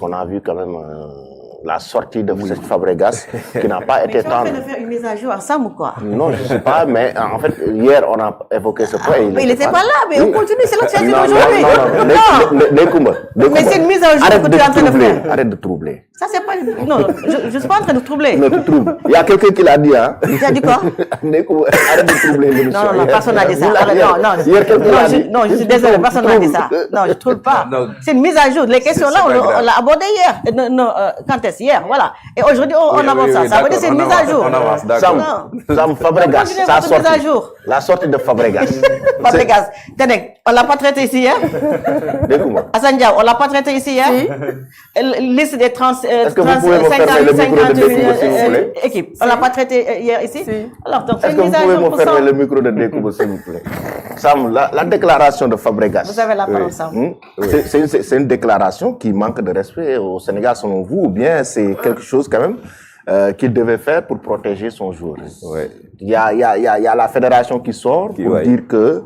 On a vu quand même la sortie de Fabregas qui n'a pas été tendre. Mais tu as fait une mise à jour ensemble ou quoi? Non, je ne sais pas, mais en fait, hier, on a évoqué ce point. Mais il n'était pas là, mais on continue, c'est l'actualité d'aujourd'hui. Non, mais c'est une mise à jour que tu es en train de faire. Arrête de troubler. Ça, c'est pas... Non, je ne suis pas en train de troubler. Non, tu troubles. Il y a quelqu'un qui l'a dit, hein. Tu as dit quoi? Arrête de troubler l'émission. Non, personne n'a dit ça. Non, je suis désolé, personne n'a dit ça. Non, je ne trouble pas. C'est une mise à jour. Les questions là, on l'a abordé hier. Non, quand est-ce hier? Voilà. Et aujourd'hui, on avance ça. Ça veut dire que c'est une mise à jour. On avance, d'accord. Sam Fabregas, ça sorti. La sortie de Fabregas. Fabregas. Tenez, on ne l'a pas traité ici hier. Assane Diao, on ne l'a pas traité ici hier. Liste des 30. Est-ce que vous pouvez me fermer le micro de Découbo, s'il vous plaît? Équipe. On ne l'a pas traité hier ici? Alors, donc, est-ce que vous pouvez me fermer le micro de Découbo, s'il vous plaît? Sam, la déclaration de Fabregas. Vous avez la parole, Sam. C'est une déclaration qui manque de respect au Sénégal, selon vous, ou bien c'est quelque chose quand même qu'il devait faire pour protéger son joueur. Ouais. Il y a la fédération qui sort pour dire que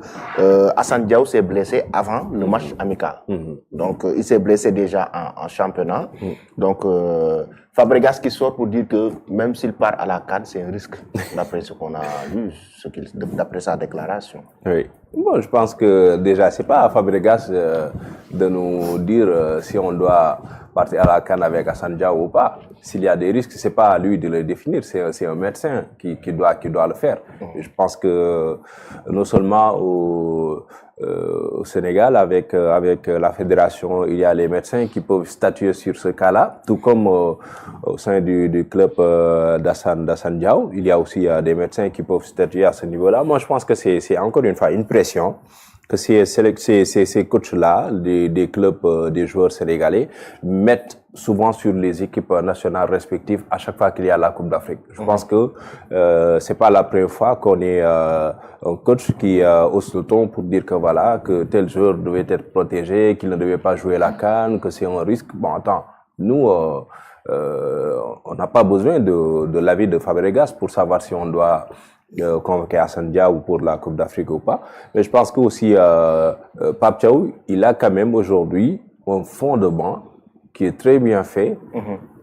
Assane Diao s'est blessé avant le match amical. Donc, il s'est blessé déjà en championnat. Donc, Fabregas qui sort pour dire que même s'il part à la CAN, c'est un risque, d'après ce qu'on a lu, d'après sa déclaration. Oui. Bon, je pense que déjà, c'est pas à Fabregas de nous dire si on doit partir à la CAN avec Assane Diao ou pas. S'il y a des risques, c'est pas à lui de le définir, c'est un médecin qui doit le faire. Je pense que non seulement au Sénégal, avec la fédération, il y a les médecins qui peuvent statuer sur ce cas-là, tout comme au sein du club d'Assane Diao, il y a aussi des médecins qui peuvent statuer à ce niveau-là. Moi, je pense que c'est encore une fois une pression que ces coachs-là, des clubs, des joueurs sénégalais, mettent souvent sur les équipes nationales respectives à chaque fois qu'il y a la Coupe d'Afrique. Je pense que c'est pas la première fois qu'on est un coach qui hausse le ton pour dire que voilà, que tel joueur devait être protégé, qu'il ne devait pas jouer la CAN, que c'est un risque. Bon, attends, nous, on n'a pas besoin de l'avis de Fabregas pour savoir si on doit convoquer Assane Diao pour la Coupe d'Afrique ou pas. Mais je pense que aussi Pape Thiaw, il a quand même aujourd'hui un fond de banc qui est très bien fait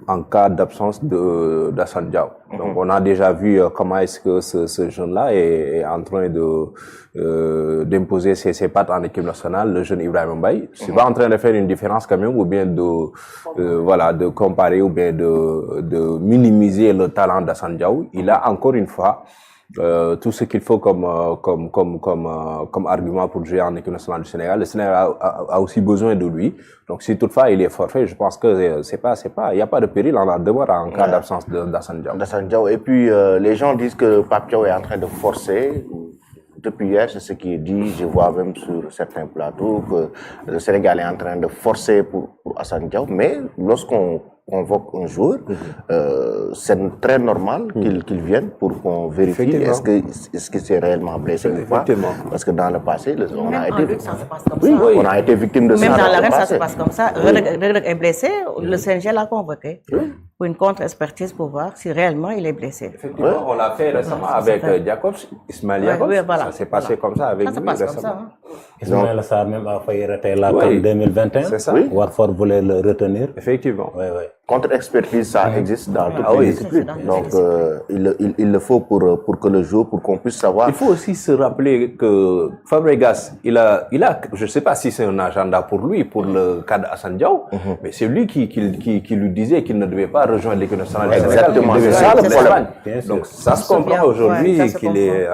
en cas d'absence d'Assane Diao. Donc on a déjà vu comment est-ce que ce jeune-là est en train d'imposer ses pattes en équipe nationale, le jeune Ibrahima Mbaye. C'est pas en train de faire une différence quand même, ou bien de comparer, ou bien de minimiser le talent d'Assane Diao. Il a encore une fois tout ce qu'il faut comme argument pour jouer en équipe nationale du Sénégal. Le Sénégal a aussi besoin de lui. Donc, si toutefois il est forfait, je pense que il n'y a pas de péril en la demeure en cas d'absence d'Assane Diao. Et puis, les gens disent que Pape Thiaw est en train de forcer. Depuis hier, c'est ce qui est dit. Je vois même sur certains plateaux que le Sénégal est en train de forcer pour Assane Diao. Mais lorsqu'on convoque un joueur, c'est très normal qu'il vienne pour qu'on vérifie est-ce que c'est réellement blessé ou pas. Parce que dans le passé, on a été victime de ça. Même dans l'arène, ça se passe comme ça. Reug est blessé, le CNG l'a convoqué pour une contre-expertise pour voir si réellement il est blessé. Effectivement, on l'a fait récemment avec Jacobs, Ismaël Jacobs. Ça s'est passé comme ça avec lui récemment. Ismaël Sarr même a failli rater la CAN 2021. C'est ça. Warford voulait le retenir. Effectivement. Contre-expertise, ça existe dans toutes les disciplines. Donc, il le faut pour que le jour, pour qu'on puisse savoir. Il faut aussi se rappeler que Fabregas, il a, je ne sais pas si c'est un agenda pour lui, pour le cas d'Assane Diao, mais c'est lui qui lui disait qu'il ne devait pas rejoindre l'équipe nationale. Exactement, c'est ça le problème. Donc, ça se comprend aujourd'hui qu'il est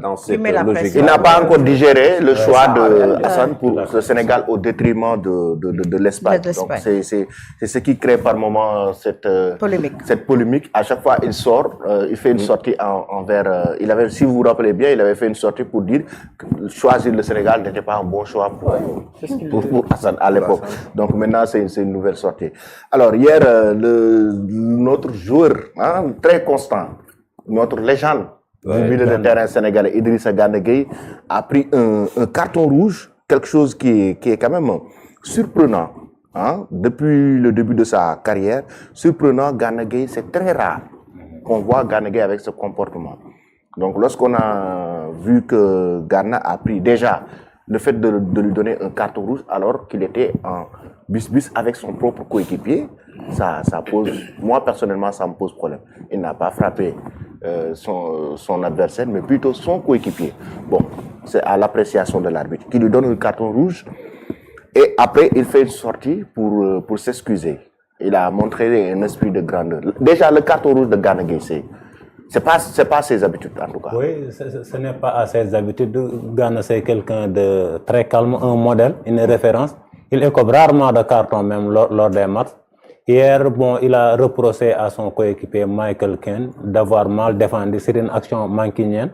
dans cette logique. Il n'a pas encore digéré le choix d'Assane pour le Sénégal au détriment de l'Espagne. Donc, c'est ce qui crée par moment cette polémique. À chaque fois, il sort, il fait une sortie envers. Si vous vous rappelez bien, il avait fait une sortie pour dire que choisir le Sénégal n'était pas un bon choix pour Assane à l'époque. Donc maintenant, c'est une nouvelle sortie. Alors hier, notre joueur très constant, notre légende du milieu de terrain sénégalais, Idrissa Gana Gueye, a pris un carton rouge, quelque chose qui est quand même surprenant. Depuis le début de sa carrière, surprenant, Gana Gueye, c'est très rare qu'on voit Gana Gueye avec ce comportement. Donc lorsqu'on a vu que Gana a pris déjà le fait de lui donner un carton rouge alors qu'il était bis avec son propre coéquipier, ça pose, moi personnellement, ça me pose problème. Il n'a pas frappé son adversaire, mais plutôt son coéquipier. Bon, c'est à l'appréciation de l'arbitre qui lui donne un carton rouge et après il fait une sortie pour s'excuser. Il a montré un esprit de grandeur. Déjà, le carton rouge de Gana Gueye, c'est pas ses habitudes en tout cas. Oui, ce n'est pas à ses habitudes. Gana, c'est quelqu'un de très calme, un modèle, une référence. Il écope rarement de carton même lors des matchs. Hier, bon, il a reproché à son coéquipier Michael Keane d'avoir mal défendu sur une action mancunienne.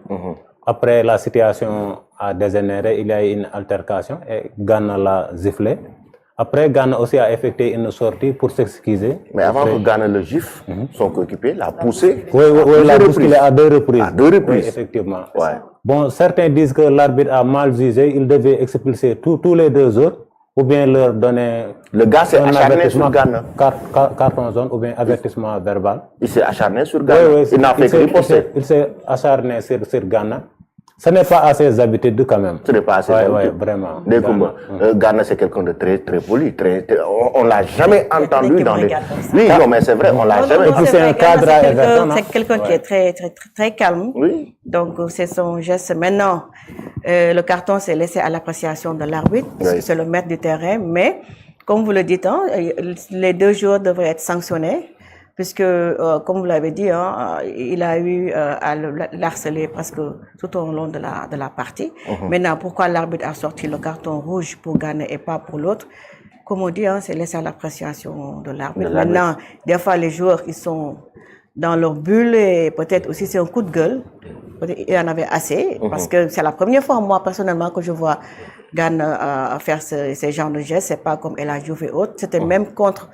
Après, la situation a dégénéré, il y a eu une altercation et Gana l'a giflé. Après, Gana aussi a effectué une sortie pour s'excuser. Mais avant que Gana le gifle, son coéquipier l'a poussé. Oui, il l'a bousculé à 2 reprises. À 2 reprises. Oui, effectivement. Ouais. Bon, certains disent que l'arbitre a mal jugé, il devait expulser tous les 2 autres, ou bien leur donner le gars s'est acharné sur Gana. Carton jaune ou bien avertissement verbal. Il s'est acharné sur Gana. Oui, il n'a fait que riposter. Il s'est acharné sur Gana. Ce n'est pas à ses habitudes quand même. Ce n'est pas à ses habitudes. Oui, vraiment. Gana, c'est quelqu'un de très, très poli. On ne l'a jamais entendu dans les... Oui, non, mais c'est vrai, on ne l'a jamais entendu. C'est un cadre à Everton. C'est quelqu'un qui est très, très, très calme. Oui. Donc, c'est son geste. Maintenant, le carton s'est laissé à l'appréciation de l'arbitre, puisque c'est le maître du terrain. Mais, comme vous le dites, hein, les 2 joueurs devraient être sanctionnés. Puisque, comme vous l'avez dit, hein, il a eu à l'harceler presque tout au long de la partie. Maintenant, pourquoi l'arbitre a sorti le carton rouge pour Gana et pas pour l'autre? Comme on dit, hein, c'est laissé à l'appréciation de l'arbitre. Maintenant, des fois, les joueurs, ils sont dans leur bulle et peut-être aussi c'est un coup de gueule. Il y en avait assez, parce que c'est la première fois, moi, personnellement, que je vois Gana faire ces genres de gestes. C'est pas comme El Hadji et autres. C'était même contre,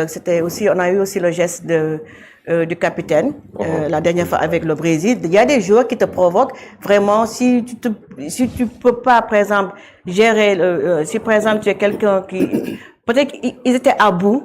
c'était aussi, on a eu aussi le geste du capitaine, la dernière fois avec le Brésil. Il y a des joueurs qui te provoquent vraiment, si tu peux pas, par exemple, gérer, si par exemple tu es quelqu'un qui, peut-être qu'ils étaient à bout,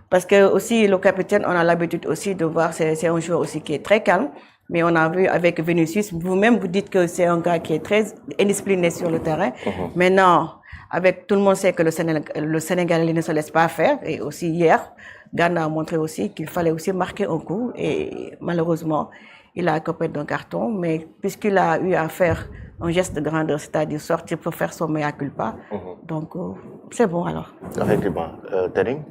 parce que aussi le capitaine, on a l'habitude aussi de voir, c'est un joueur aussi qui est très calme. Mais on a vu avec Vinicius, vous-même vous dites que c'est un gars qui est très indiscipliné sur le terrain. Maintenant, avec tout le monde sait que le Sénégalais ne se laisse pas faire. Et aussi hier, Gana a montré aussi qu'il fallait aussi marquer un coup. Et malheureusement, il a écopé d'un carton. Mais puisqu'il a eu à faire un geste de grandeur, c'est-à-dire sortir pour faire son mea culpa, donc c'est bon alors. Effectivement. Tering?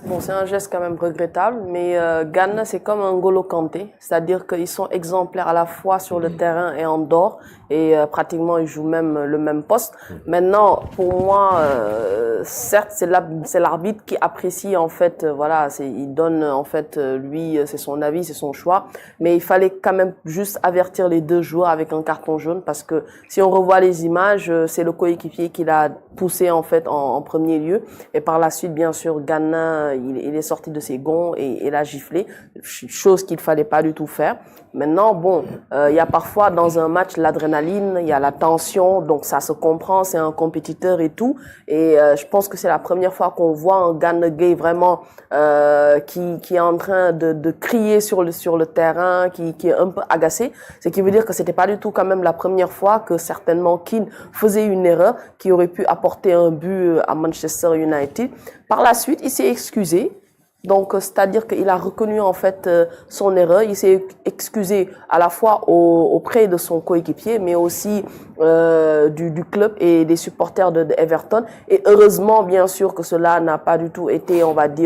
Bon, c'est un geste quand même regrettable, mais Gana, c'est comme un N'Golo Kanté, c'est-à-dire qu'ils sont exemplaires à la fois sur le terrain et en dehors, et pratiquement ils jouent même le même poste. Maintenant, pour moi, certes, c'est l'arbitre qui apprécie en fait, voilà, il donne en fait, lui, c'est son avis, c'est son choix, mais il fallait quand même juste avertir les 2 joueurs avec un carton jaune, parce que si on revoit les images, c'est le coéquipier qui l'a poussé en fait en premier lieu, et par la suite, bien sûr, Gana, il est sorti de ses gonds et l'a giflé, chose qu'il fallait pas du tout faire. Maintenant, bon, il y a parfois dans un match l'adrénaline, il y a la tension, donc ça se comprend, c'est un compétiteur et tout. Et je pense que c'est la première fois qu'on voit un Gana Gueye vraiment qui est en train de crier sur le terrain, qui est un peu agacé. Ce qui veut dire que c'était pas du tout quand même la première fois que certainement Keane faisait une erreur qui aurait pu apporter un but à Manchester United. Par la suite, il s'est excusé. Donc, c'est-à-dire qu'il a reconnu en fait son erreur. Il s'est excusé à la fois auprès de son coéquipier, mais aussi du club et des supporters de Everton. Et heureusement, bien sûr, que cela n'a pas du tout été, on va dire,